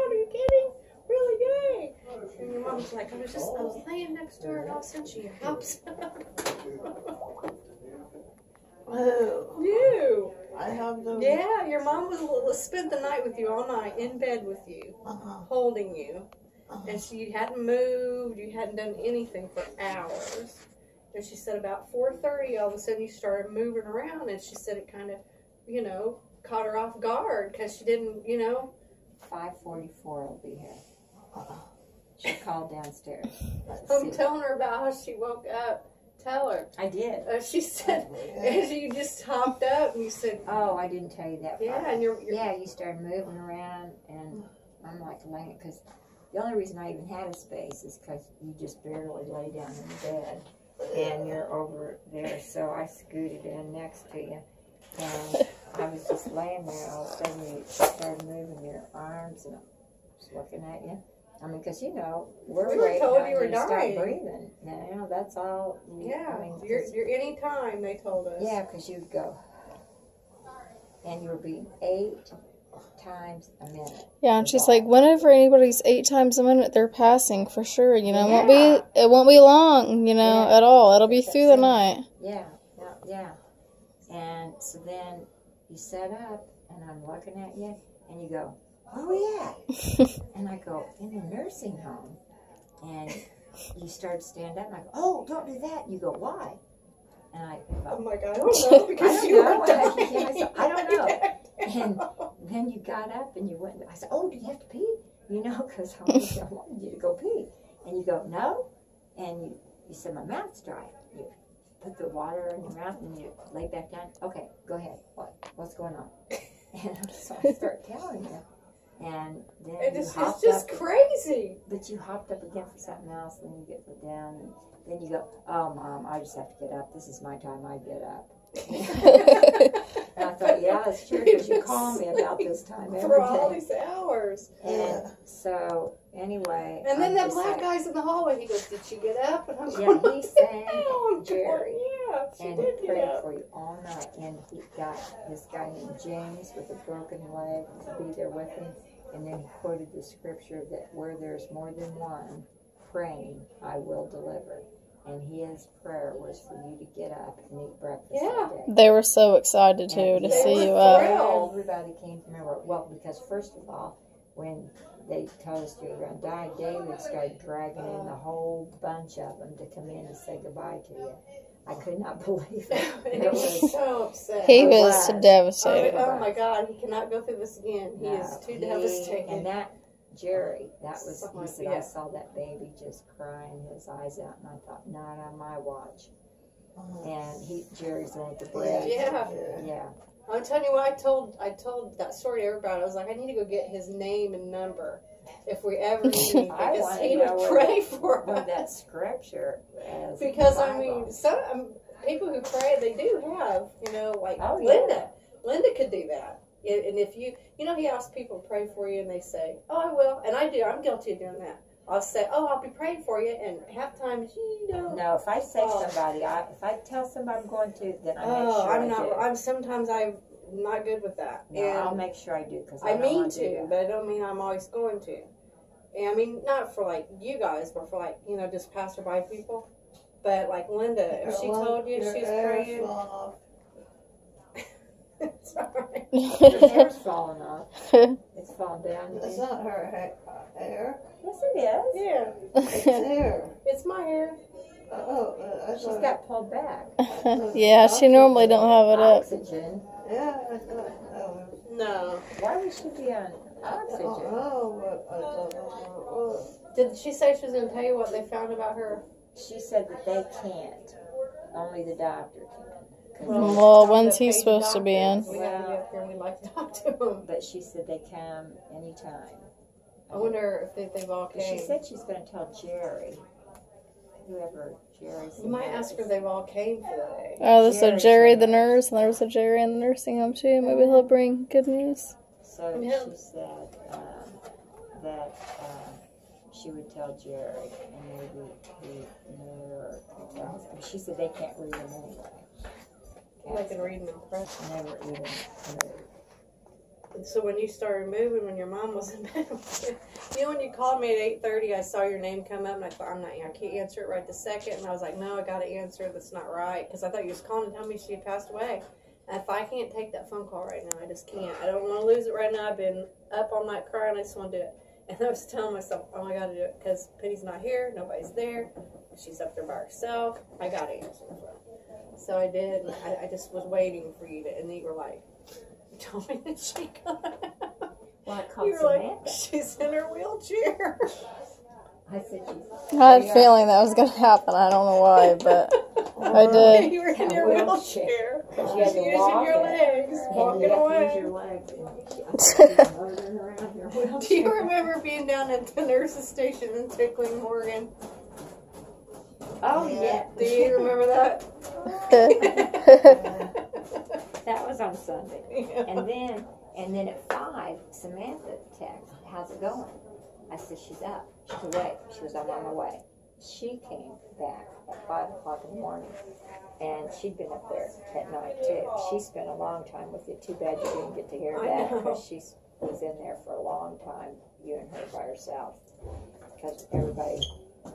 Are you kidding? Really good. And your mom's like, I was laying next to her and all of a sudden she hops up. Oh, You. I have them. Yeah, your mom was spent the night with you all night in bed with you, holding you. And you hadn't moved, you hadn't done anything for hours. And she said about 4:30, all of a sudden you started moving around, and she said it kind of, you know, caught her off guard because she didn't, you know. 5:44 will be here. She called downstairs. I'm telling her about how she woke up. Tell her. I did. She said, and you just hopped up and you said, oh, I didn't tell you that part. Yeah, and yeah, you started moving around, and I'm like laying, because the only reason I even had a space is because you just barely lay down in the bed, and you're over there, so I scooted in next to you, and I was just laying there, all of a sudden you started moving your arms, and I was looking at you. I mean, because, you know, we were told you were dying. Start breathing. Now, you know, that's all. Yeah, I mean, you're any time, they told us. Yeah, because you'd go, and you were being 8 times a minute. Yeah, and she's like, whenever anybody's 8 times a minute, they're passing for sure. You know, it won't be long. You know, at all. It'll be through the night. Yeah, yeah. And so then you set up, and I'm looking at you, and you go, where are we at? And I go, in the nursing home. And you start to stand up, and I go, oh, don't do that. And you go, why? And I go, I'm like, I don't know, because you were dying. I don't know. And then you got up, and you went, I said, oh, do you have to pee? You know, because I wanted you to go pee. And you go, no. And you said, my mouth's dry. You put the water in your mouth, and you lay back down. Okay, go ahead. What's going on? And so I start telling you. And then it's just crazy. But you hopped up again for something else, and you get put down, and then you go, oh, Mom, I just have to get up. This is my time. I get up. And I thought, yeah, it's true, because you call me about this time every for day. all these hours. And so, anyway. And then that black guy's in the hallway. He goes, did she get up? And I'm he sang Jerry. Yeah, she and did he get prayed up. for you all night. And he got this guy named James with a broken leg to be there with him. And then he quoted the scripture that where there's more than one praying, I will deliver. And his prayer was for you to get up and eat breakfast that day. They were so excited, too, to see you up. Everybody came from everywhere. Well, because first of all, when they told us you were going to die, David started dragging in a whole bunch of them to come in and say goodbye to you. I could not believe it. He was so upset. He was devastated. Oh my God, he cannot go through this again. He is too devastated. And that Jerry, that was, he said, I saw that baby just crying his eyes out, and I thought, not on my watch. And Jerry's the one with the bread. Yeah. I'm telling you what, I told that story to everybody. I was like, I need to go get his name and number if we ever need anything, because he would pray for us. That scripture. Because, I mean, some people who pray, they do have, you know, like Linda. Linda could do that. And if you know, he asks people to pray for you, and they say, oh, I will. And I do. I'm guilty of doing that. I'll say, oh, I'll be praying for you. And half times, you don't. No, if I say somebody, if I tell somebody I'm going to, then I make sure I do. Sometimes I'm not good with that. No, and I'll make sure I do, because I mean to, but I don't mean I'm always going to. And I mean, not for like you guys, but for like, you know, just passerby people. But like Linda, if she told you she was praying. It's alright. Her hair's falling off. It's falling down. It's not her hair. Yes, it is. Yeah. It's hair. It's my hair. She's got pulled back. Yeah, she normally don't have it up. Oxygen. Yeah, I thought. No. Why would she be on oxygen? Did she say she was going to tell you what they found about her? She said that they can't. Only the doctor can. Well, when's he supposed to be in? We have you up here and we'd like to talk to him. But she said they come anytime. I wonder if they've all came. She said she's going to tell Jerry. Whoever Jerry said. You might ask her if they've all came today. Oh, there's a Jerry the nurse, and there was a Jerry in the nursing home, too. Maybe he'll bring good news. So she said that she would tell Jerry, and maybe he knew or could tell him. She said they can't read him anyway. They can read them in press. Never even So when you started moving, when your mom was in bed with you, when you called me at 8:30, I saw your name come up, and I thought, I can't answer it right this second. And I was like, no, I got to answer it. That's not right. Because I thought you was calling to tell me she had passed away. And if I can't take that phone call right now, I just can't. I don't want to lose it right now. I've been up all night crying. I just want to do it. And I was telling myself, oh, I got to do it. Because Penny's not here. Nobody's there. She's up there by herself. I got to answer the phone. So I did. And I just was waiting for you to, and then you were like, told me that she got. Well, I called You were Samantha. like, she's in her wheelchair. I said, she's. I had a feeling that was going to happen. I don't know why, but I did. You were in your wheelchair. You had to Using walk your legs, and walking you have to use away. your legs. And moving around your wheelchair. Do you remember being down at the nurse's station and tickling Morgan? Oh, yeah. Do you remember that? That was on Sunday. Yeah. And then at 5, Samantha texted, how's it going? I said, she's up. She's awake. She was on my way. She came back at 5 o'clock in the morning, and she'd been up there at night too. She spent a long time with you. Too bad you didn't get to hear I that, know. because she was in there for a long time, you and her by herself, because everybody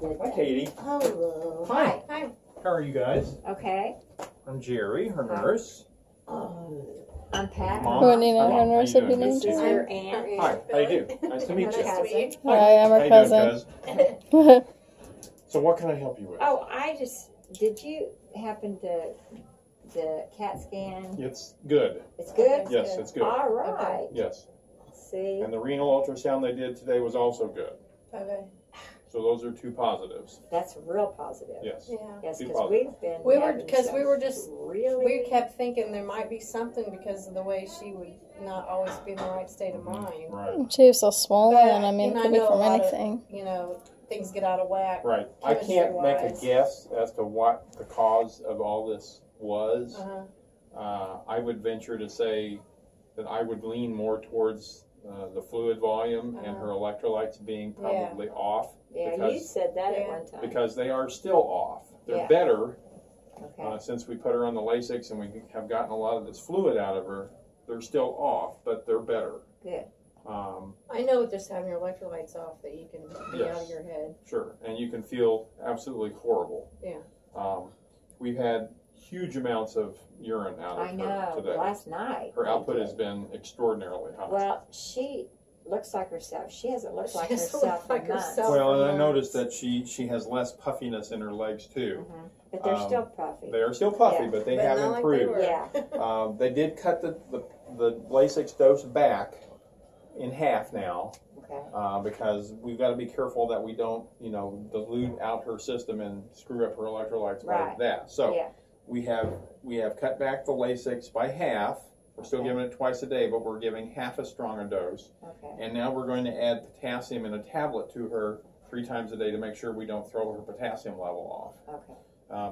did Hi, that. Katie. Hello. Hi. Hi. How are you guys? Okay. I'm Jerry, her nurse. I'm Pat. Mom. Wouldn't you know How her you nurse would be doing? named This is Jerry? your aunt. Hi, how you doing? Nice to meet you. Nice to meet you. Hi, I'm How her you cousin. doing, cuz? So what can I help you with? Oh, did you happen to, the CAT scan? It's good. It's good? Yes, it's good. All right. Yes. See? And the renal ultrasound they did today was also good. Okay. So those are 2 positives. That's real positive. Yes. Yeah. Yes, Two because positive. we've been. We were, having because we some were just, really. we kept thinking there might be something because of the way she would not always be in the right state of mind. Right. She was so swollen. I mean, And it I could be know a from lot of- anything. You know, things get out of whack. Right. I can't make a Chemistry-wise. guess as to what the cause of all this was. Uh-huh. I would venture to say that I would lean more towards the fluid volume and her electrolytes being probably off. Yeah, you because- said that at Yeah. one time. Because they are still off. They're Yeah. better Okay. since we put her on the Lasix and we have gotten a lot of this fluid out of her. They're still off, but they're better. Good. I know with just having your electrolytes off that you can be Yes. out of your head. Sure, and you can feel absolutely horrible. Yeah. We've had huge amounts of urine out of I her know. today. Last night. Her they output did. has been extraordinarily high. Well, she looks like herself. She hasn't looked like She hasn't herself looked like in months. herself. Well, and I Months. noticed that she has less puffiness in her legs too. But they're still puffy. They are still puffy, Yeah. but they But have not like they improved. were. Yeah. They did cut the Lasix dose back in half now. Okay. Because we've got to be careful that we don't, dilute out her system and screw up her electrolytes by Right. that. So Yeah. we have cut back the Lasix by half. We're still Okay. giving it twice a day, but we're giving half as strong a dose. Okay. And now we're going to add potassium in a tablet to her 3 times a day to make sure we don't throw her potassium level off. Okay.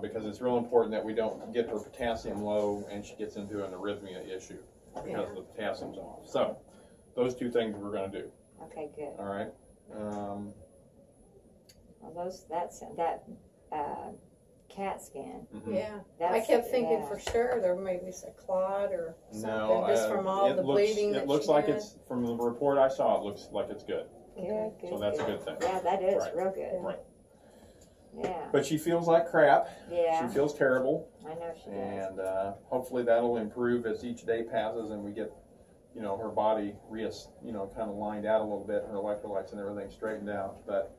Because it's real important that we don't get her potassium low and she gets into an arrhythmia issue because the potassium's off. So those 2 things we're going to do. Okay. Good. All right. Well, that CAT scan. Mhm. Yeah. That's, I kept thinking yeah. for sure there may be a clot or something No, just from all it the looks, bleeding that it looks she like had. it's from the report I saw. It looks like it's good. Good. Good. So that's a good thing. Yeah, that is Right. real good. Right. Yeah. But she feels like crap. Yeah. She feels terrible, I know she does. and hopefully that'll improve as each day passes and we get, her body kind of lined out a little bit, her electrolytes and everything straightened out. But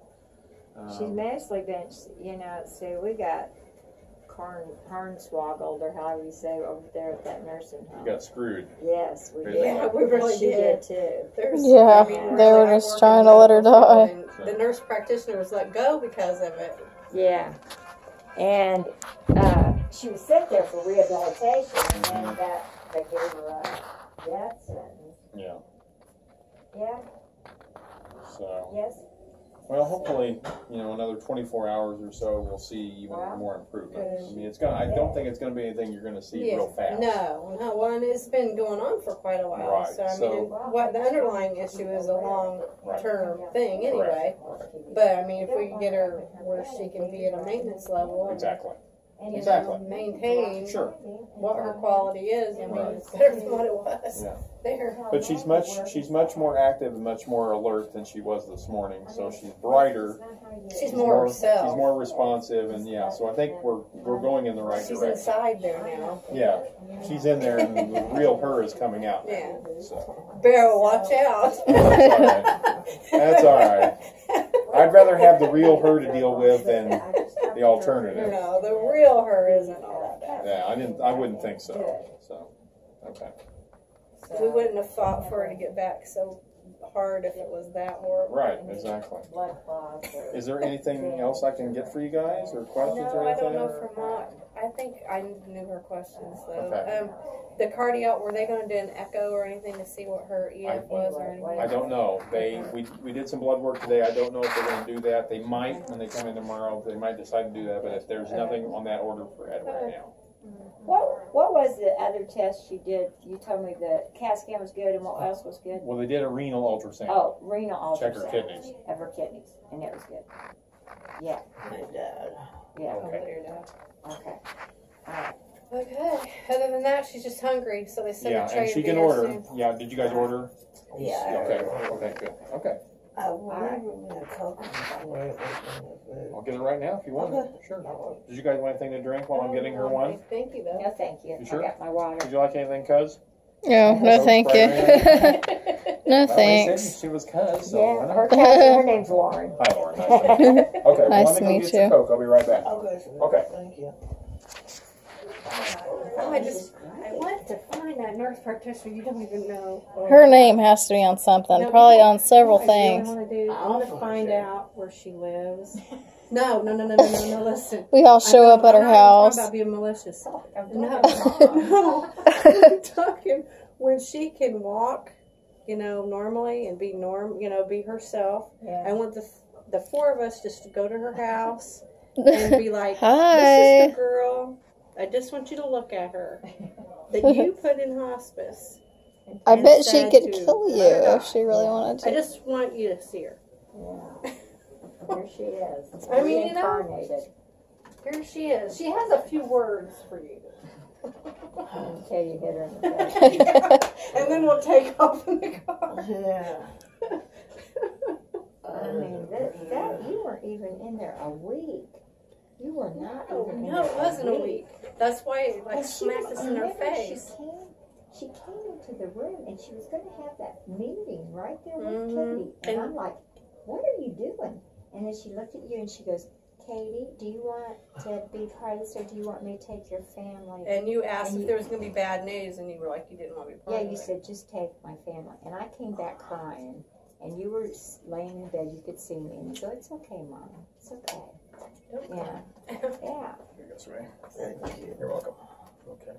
She's mostly been, see, we got hornswoggled, or however you say, over there at that nursing home. you got screwed. Yes, we Basically. did. Yeah, we really She did. did too. There's, Yeah, they were I just work trying in to let her medical school, die. and the nurse practitioner was let go because of it. Yeah. And she was sent there for rehabilitation, and then they gave her a death sentence. Yeah. Yeah, So, yes. well, hopefully, another 24 hours or so, we'll see even Wow. more improvement. Good. I mean, I don't think it's going to be anything you're going to see real fast. No. Well, and it's been going on for quite a while. Right, So, I so- mean, what the underlying issue is a long-term thing anyway. Correct. But, I mean, if we can get her where she can be at a maintenance level and Exactly. you know, Exactly. maintain Sure. what her quality is, I mean, it's better than what it was. Yeah. There. But she's much more active and much more alert than she was this morning. So she's brighter. She's more herself. She's more responsive, and yeah. So I think we're going in the right She's direction. inside there now. Yeah, she's in there, and the real her is coming out. Yeah. So Bear, watch out. that's all right. That's all right. I'd rather have the real her to deal with than the alternative. No, the real her isn't all that bad. Yeah, I wouldn't think so. So, okay. We wouldn't have fought for her to get back so hard if it was that horrible. Right, exactly. Blood clots. Is there anything else I can get for you guys, or questions No, or I anything? don't know from what. I think I knew her questions though. Okay. The cardio, were they going to do an echo or anything to see what her EF was or anything? I don't know. We did some blood work today. I don't know if they're going to do that. They might when they come in tomorrow. They might decide to do that. But if there's nothing on that order for Ed right now. What was the other test she did? You told me the CAT scan was good, and what else was good? Well, they did a renal ultrasound. Oh, renal ultrasound. Check her kidneys. Of her kidneys, and it was good. Yeah, My dad. yeah. Okay. Okay. All right. Okay. Other than that, she's just hungry, so they said Yeah, the tray and she would can be here order. soon. Yeah, did you guys order? Yeah. Okay. Okay. Good. Okay. I will bring me a Coke before it was I'll get it right now if you want it. Sure. Did you guys want anything to drink while I'm getting her one? Thank you, though. No, thank you. You sure? I got my water. Would you like anything, Cuz? No, thank you. No, Well, they thanks. said she was Cuz, so Yeah, why not? her cousin, her name's Lauren. Hi, Lauren. Nice to meet you. Okay, well, Nice let to me go meet get some you. Coke. I'll be right back. Okay. Thank you. I went to find that nurse practitioner. You don't even know. Her name has to be on something, probably on several things. I want to find out where she lives. No. Listen. We all show up at her I'm house. not talking about being malicious. No. I'm talking when she can walk, normally and be be herself. Yeah. I want the four of us just to go to her house and be like, Hi. "This is the girl. I just want you to look at her that you put in hospice." I and bet she said could to kill you let her if she really wanted I to. just want you to see her. Yeah. Here she is. I mean, Reincarnated. Here she is. She has a few words for you. Until you hit her in the face. And then we'll take off in the car. Yeah. I mean, that you weren't even in there a week. You were not even in No, there it wasn't a week. That's why it And she smacked was- us in our remember, face. She came into the room and she was going to have that meeting right there with Mhm. Katie. And And- I'm like, what are you doing? And then she looked at you and she goes, Katie, do you want to be part of this or do you want me to take your family? And you asked And if there was going to be bad news, and you were like, you didn't want to be part Yeah, of you it. said, just take my family. And I came back crying. And you were laying in bed, you could see me. And you go, it's okay, Mom. It's okay. Yeah. Yeah. Here goes, Ray. Thank you. You're welcome. Okay.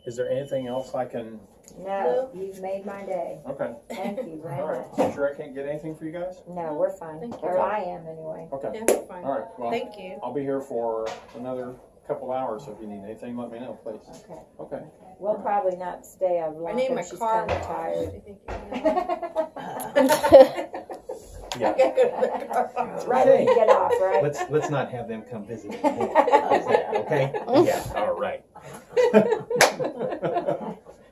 Is there anything else I can? No, you've made my day. Okay. Thank you very All right. much. You sure I can't get anything for you guys? No, we're fine. Thank you. Or I am anyway. Okay. Yeah, that's fine. All right. Well, Thank you. I'll be here for another couple hours. So if you need anything, let me know, please. Okay. Okay. We'll probably not stay as I long need my because she's car kind of washed. tired. I think you know. Yeah. I gotta go to the car wash. Right when you get off, right? Let's not have them come visit. Okay? Yeah. All right.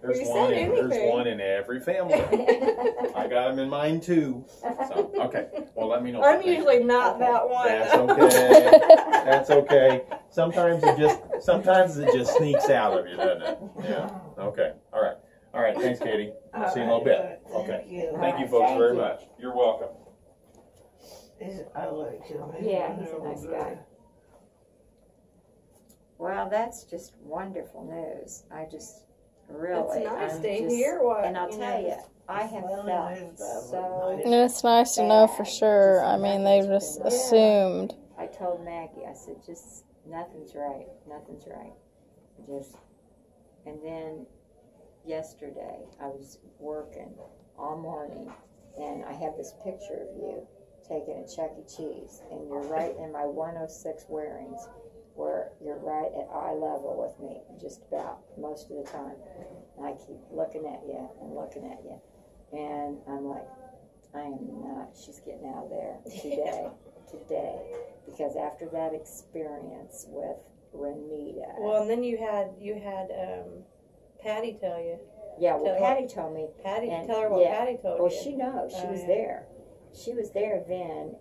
There's You said one. There's anything. one in every family. I got them in mine too. So okay. Well, let me know. I'm usually not that one. That's okay. That's okay. Sometimes it just sneaks out of you, doesn't it? Yeah. Okay. All right. All right. Thanks, Katie. I'll see you in a little bit. Okay. Thank you, folks, very much. You're welcome. I like him. Yeah, he's a nice guy. Well, that's just wonderful news. I just really, It's nice I'm to just- hear what. And I'll tell you, I have felt so. And it's nice to know for sure. I mean, they just assumed. I told Maggie, I said, just nothing's right. Nothing's right. Just, and then yesterday I was working all morning, and I have this picture of you taken at Chuck E. Cheese, and you're right in my 106 wearings, where you're right at eye level with me, just about most of the time. And I keep looking at you and looking at you, and I'm like, I am not. She's getting out of there today, because after that experience with Renita. Well, and then you had Patty tell you Yeah, well, Tell Patty told me. Patty, And- tell her what yeah. Patty told Well, you. she knows. She Oh, was yeah. there. She was there then,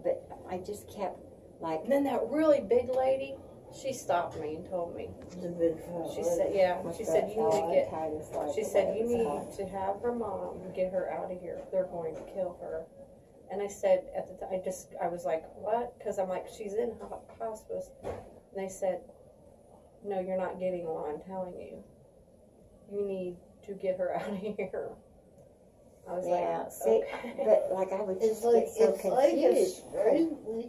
but I just kept like. And then that really big lady, she stopped me and told me. The big fella. She said, yeah, with she the said, you need to eye get, Titus, like, she said, you it's need hot. to have her mom and get her out of here. They're going to kill her. And I said, at the time, I was like, what? Because I'm like, she's in hospice. And they said, no, you're not getting one, I'm telling you. You need to get her out of here. I was Yeah, like, see, okay. but like I would It's just like, get so it's like confused. it's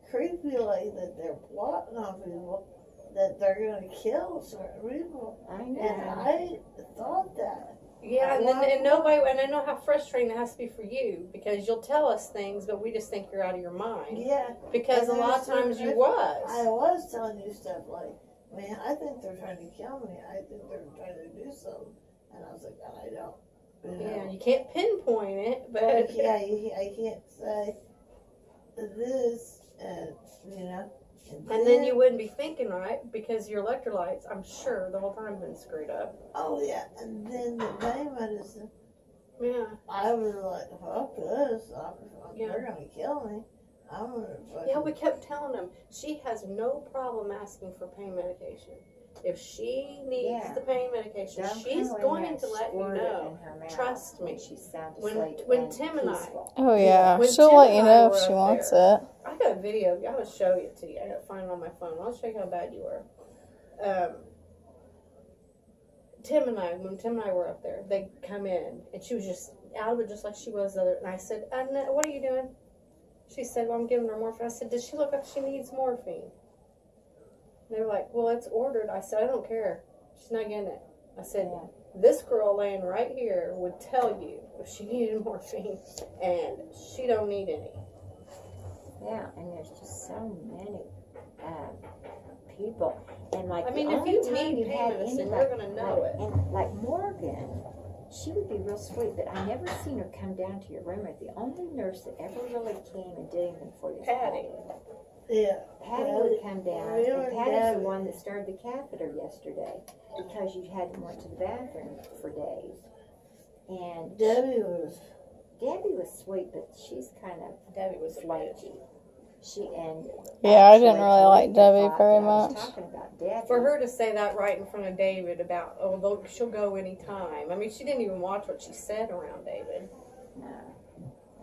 creepy like that they're plotting on people, that they're going to kill certain people. I And know. I thought that. Yeah, and nobody, and I know how frustrating that has to be for you, because you'll tell us things, but we just think you're out of your mind. Yeah. Because a And lot of there's times you I was. was telling you stuff like, man, I think they're trying to kill me. I think they're trying to do something. And I was like, I don't. You know? Yeah, you can't pinpoint it, but I can't say this, and you know. and then you wouldn't be thinking right because your electrolytes, I'm sure, the whole time been screwed up. Oh yeah, and then the pain medicine. Yeah, I was like, fuck this. Yeah. They're gonna kill me. I'm gonna. Fucking, yeah. We kept telling them she has no problem asking for pain medication. If she needs Yeah. the pain medication, Don't she's go in going there to let you squirt it know. in her mouth Trust me. when she's sound When- asleep when and Tim and I- peaceful. Oh yeah, When she'll Tim let and you I know were if she up wants there- it. I got a video. I'm gonna show it to you. I gotta find it on my phone. I'll show you how bad you were. Tim and I, when Tim and I were up there, they come in and she was just out of it, just like she was the other. And I said, "What are you doing?" She said, "Well, I'm giving her morphine." I said, "Does she look like she needs morphine?" And they were like, "Well, it's ordered." I said, "I don't care. She's not getting it." I said, Yeah. "This girl laying right here would tell you if she needed morphine, and she don't need any." Yeah, and there's just so many people, and like I mean, the if only you time need you pain had medicine, anybody, you're gonna know like, it. And like Morgan, she would be real sweet, but I never seen her come down to your room. The only nurse that ever really came and did anything for you was Patty. Yeah. Patty would come down, Really and Patty's Debbie. the one that started the catheter yesterday because you hadn't went to the bathroom for days. And Debbie was. Debbie was sweet, but she's kind of Debbie was flaky. Yeah, Yeah, I didn't really like Debbie very much. Talking about Debbie. For her to say that right in front of David about, oh, she'll go anytime. I mean, she didn't even watch what she said around David. No.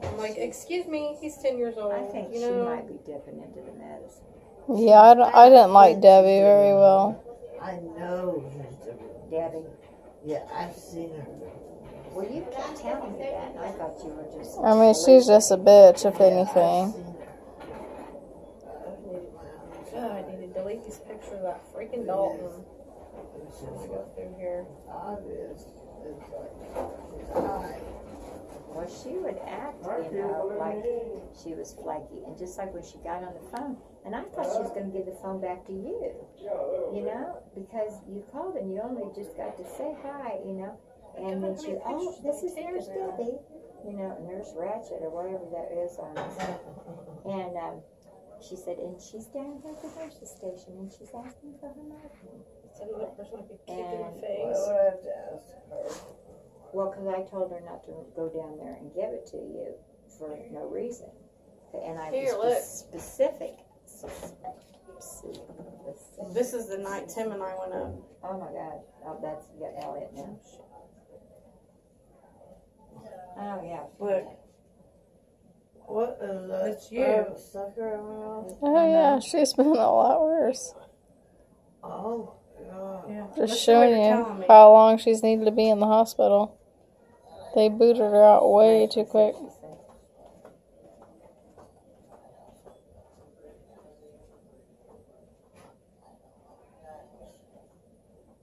I'm like, excuse me, he's 10 years old. I think you she know? might be dipping into the medicine. Yeah, I didn't like Debbie very well. I know she's different. Debbie. Yeah, I've seen her. Well, you kept telling me that, and I thought you were just. I mean, she's just a bitch, if I've anything. seen her. God, I need to delete these pictures of that freaking Dalton. It's I'm just gonna go through here. obvious. It's like, it's high. Well, she would act, you know, like she was flaky, and just like when she got on the phone, and I thought she was going to give the phone back to you, you know, because you called and you only just got to say hi, you know, and then she, oh, this is Nurse Debbie, you know, Nurse Ratchet or whatever that is on this, and she said, and she's down here at the nurse's station, and she's asking for her morphine. Said that person would be kicked in the And- Why face. would I have to ask her? Well, because I told her not to go down there and give it to you for no reason. And I Here, was look. specific. This is the night Tim and I went up. Oh my God. Oh, that's you got Elliot now. Oh yeah. Look. What is that? It's you. I have a sucker in my mouth. Oh yeah, she's been a lot worse. Oh, God. Yeah. Just showing you how long she's needed to be in the hospital. They booted her out way too quick.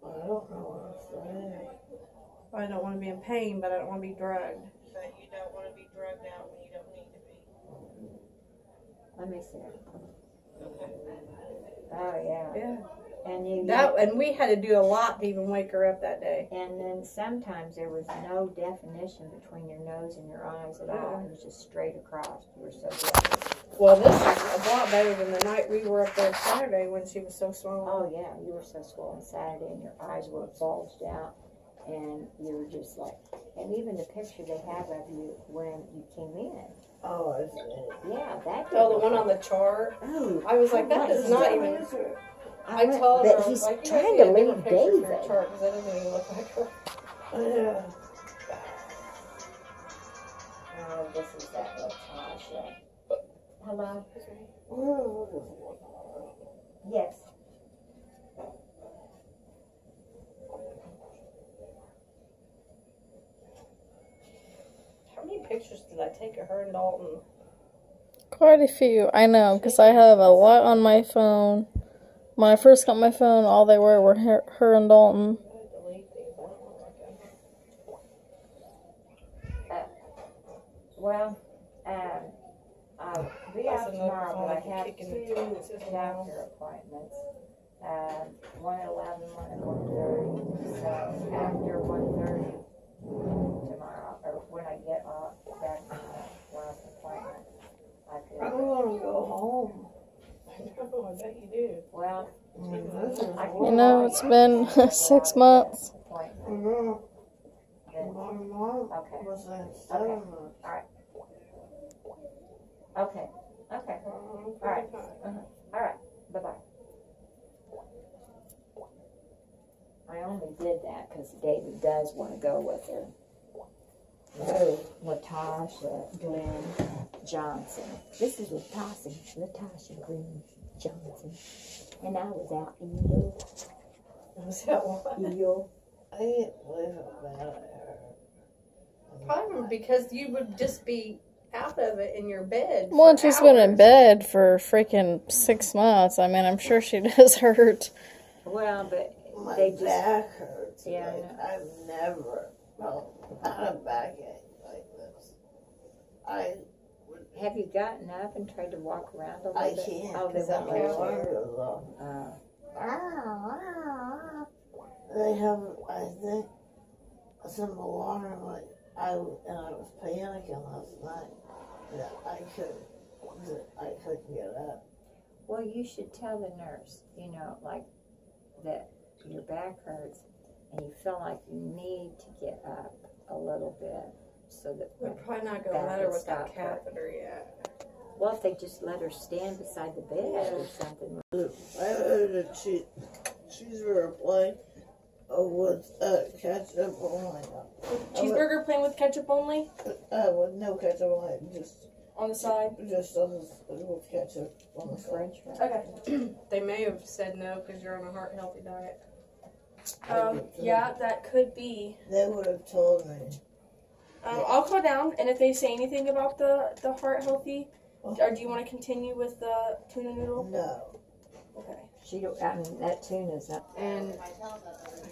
I don't know what I'm saying. I don't want to be in pain, but I don't want to be drugged. But you don't want to be drugged out when you don't need to be. Let me see. Oh yeah. Yeah. And you. And we had to do a lot to even wake her up that day. And then sometimes there was no definition between your nose and your eyes at all. It was just straight across. You were so good. Well, this is a lot better than the night we were up there Saturday when she was so small. Oh yeah, you were so swollen Saturday, and your eyes were bulged out. and you were just like, and even the picture they have of you when you came in. Oh, I see. Yeah, that. Oh, the one on the chart. Oh, I was like, that does not even. I went, told her, but I was he's like, you trying gotta to get a leave different picture for your David. chart, 'cause that doesn't even look like her. Yeah. Oh, this is that Latasha. Hello? Yes. How many pictures did I take of her and Dalton? Quite a few. I know, because I have a lot on my phone. When I first got my phone, all they were her and Dalton. Well, I'll be out tomorrow, but I have two doctor appointments. One at 11, one at 1:30. So after 1:30 tomorrow, or when I get off back from the last appointment, I I could. want to go home. I know, I bet you do. Well, I can You know, it's been 6 months. appointment. Then- My mom Okay. was saying 7 months. Okay. Okay. All right. All right. Bye-bye. I only did that because David does want to go with her. Latasha Glenn Johnson. This is Latasha Glenn Johnson. And I was out in Was that what? Eel. I can't believe how bad I hurt. Probably because you would just be out of it in your bed. Well, for she's been in hours. bed for freaking 6 months. I mean, I'm sure she does hurt. Well, but My they just. back hurts. Yeah, I Like, I've never felt a backache like this. Have you gotten up and tried to walk around a little I bit? can't Oh, they because won't my let alarm you. goes off. They have, I think, some alarm, like, I was panicking last night that I couldn't get up. Well, you should tell the nurse, like that your back hurts and you feel like you need to get up a little bit so that. We're probably not going that to let her would with that stop her. catheter yet. Well, if they just let her stand beside the bed or something. I heard a cheeseburger play with ketchup only. Cheeseburger plain with ketchup only With no ketchup only, just on the side. with ketchup on the side. French fries. Okay. They may have said no because you're on a heart healthy diet. Yeah, that could be. They would have told me. I'll call down, and if they say anything about the heart healthy, or do you want to continue with the tuna noodle? No. Okay. That tuna's not. And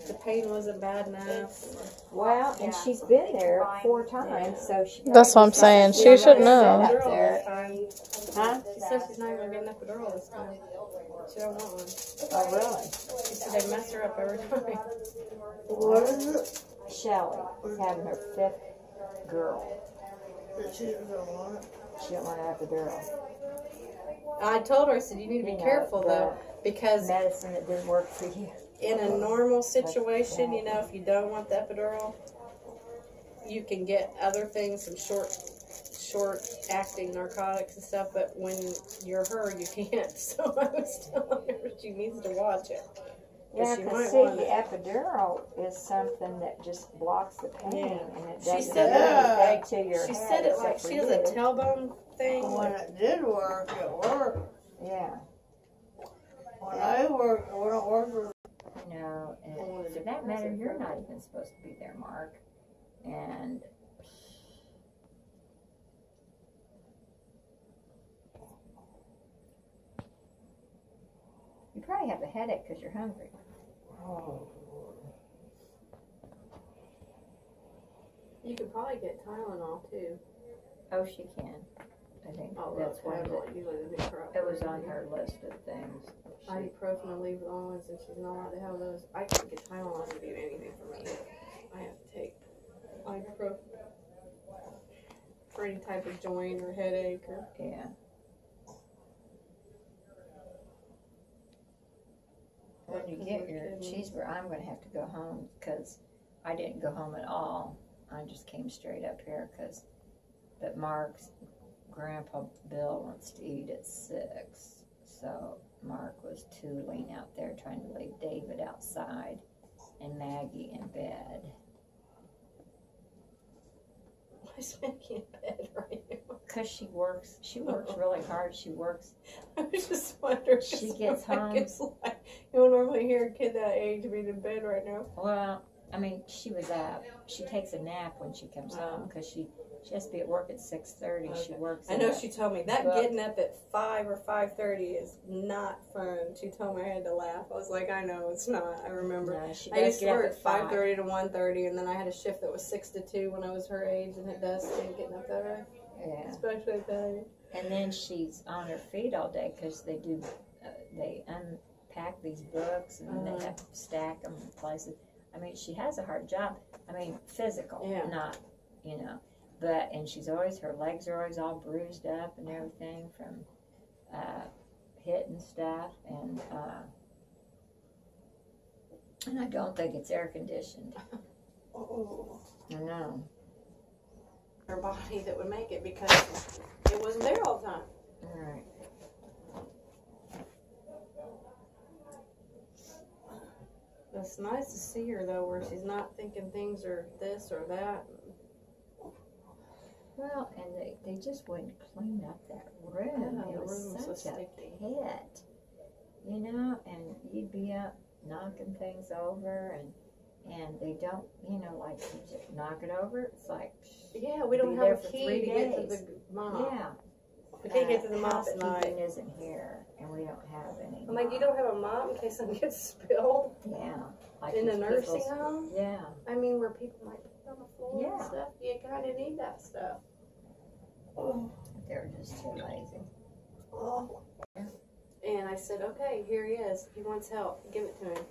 the pain wasn't bad enough. Well, and she's been there 4 times, so she. That's what I'm saying. She should know. Up there. Huh? She said she's not even getting an epidural this time. She don't want one. Oh, really? She said they mess her up every time. What is it? Shelly is having her 5th girl. She doesn't want it. She don't want an epidural. I told her, I said, you need to be careful though, because Medicine that didn't work for you. in a normal situation, if you don't want the epidural, you can get other things, some short acting narcotics and stuff, but when you're her, you can't. So I was telling her she needs to watch it. Yeah, she because might see, want the it. epidural is something that just blocks the pain, Yeah. and it She doesn't said do that- anything to your She head said it except like for she has a you. tailbone thing. When it did work, it worked. Yeah, When it worked, no, and for that matter, you're not even supposed to be there, Mark. And you probably have a headache because you're hungry. You could probably get Tylenol too. Oh, she can. I think that's one of the. usually the big crap. It was on her list of things. Ibuprofen and levodopa, and she's not allowed to have those. I can't get Tylenol to do anything for me. I have to take ibuprofen for any type of joint or headache or. Yeah. When you get your cheeseburger, I'm going to have to go home because I didn't go home at all. I just came straight up here but Mark's grandpa Bill wants to eat at 6. So Mark was tooling out there trying to leave David outside and Maggie in bed. Why is Maggie in bed right now? Because she works really hard. She works. I was just wondering. She gets home. Like, you don't normally hear a kid that age being in bed right now. Well, I mean, she was up. She takes a nap when she comes home because she has to be at work at 6:30. Okay. She works. I know she told me that getting up at 5 or 5:30 is not fun. She told me I had to laugh. I was like, I know it's not. I remember. No, I used to work at 5:30 to 1:30, and then I had a shift that was 6 to 2 when I was her age, and it does stink getting up that early. Yeah. Especially at that age. And then she's on her feet all day because they unpack these books and they have to stack them in places. I mean, she has a hard job. I mean, physical, not, But, and her legs are always all bruised up and everything from hitting stuff. And I don't think it's air conditioned. Oh. I know. Her body that would make it because it wasn't there all the time. All right. It's nice to see her though, where she's not thinking things are this or that. Well, and they just wouldn't clean up that room. Yeah, it was such a pit, and you'd be up knocking things over, and they don't, like you just knock it over. It's like, yeah, we don't have a key to get to the mop. Yeah. We can't get to the mop at night. Housekeeping isn't here, and we don't have any. I'm like, you don't have a mop in case something gets spilled? Yeah. Like in a nursing home? Yeah. I mean, where people might put on the floor and stuff. You kind of need that stuff. Oh. They're just too lazy. Oh. And I said, okay, here he is. He wants help. Give it to him.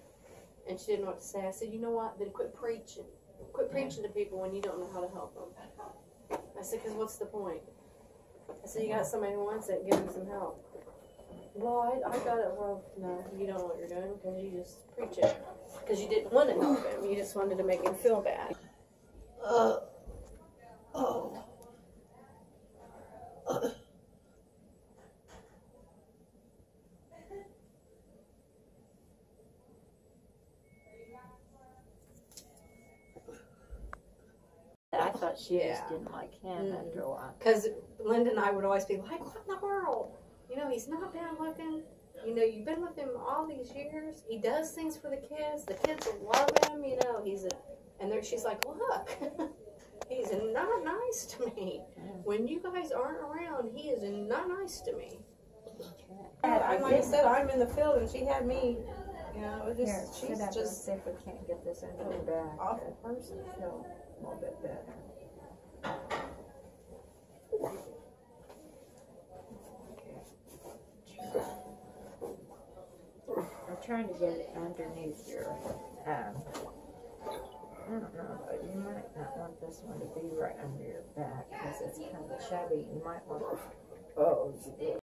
And she didn't know what to say. I said, you know what? Then quit preaching. Quit preaching to people when you don't know how to help them. I said, because what's the point? I said, you got somebody who wants it, give him some help. Well, I got it. Well, no, you don't know what you're doing because you just preach it. Because you didn't want to help him. You just wanted to make him feel bad. I thought she just didn't like him after a while. Because Linda and I would always be like, what in the world? He's not bad looking. You've been with him all these years. He does things for the kids. The kids love him. She's like, look, he's not nice to me. When you guys aren't around, he is not nice to me. Like I said, I'm in the field, and she had me. She's just see if we can't get this under the back. Awful person. Feel a little bit better. I'm trying to get it underneath your, I don't know, but you might not want this one to be right under your back because it's kind of chubby. You might want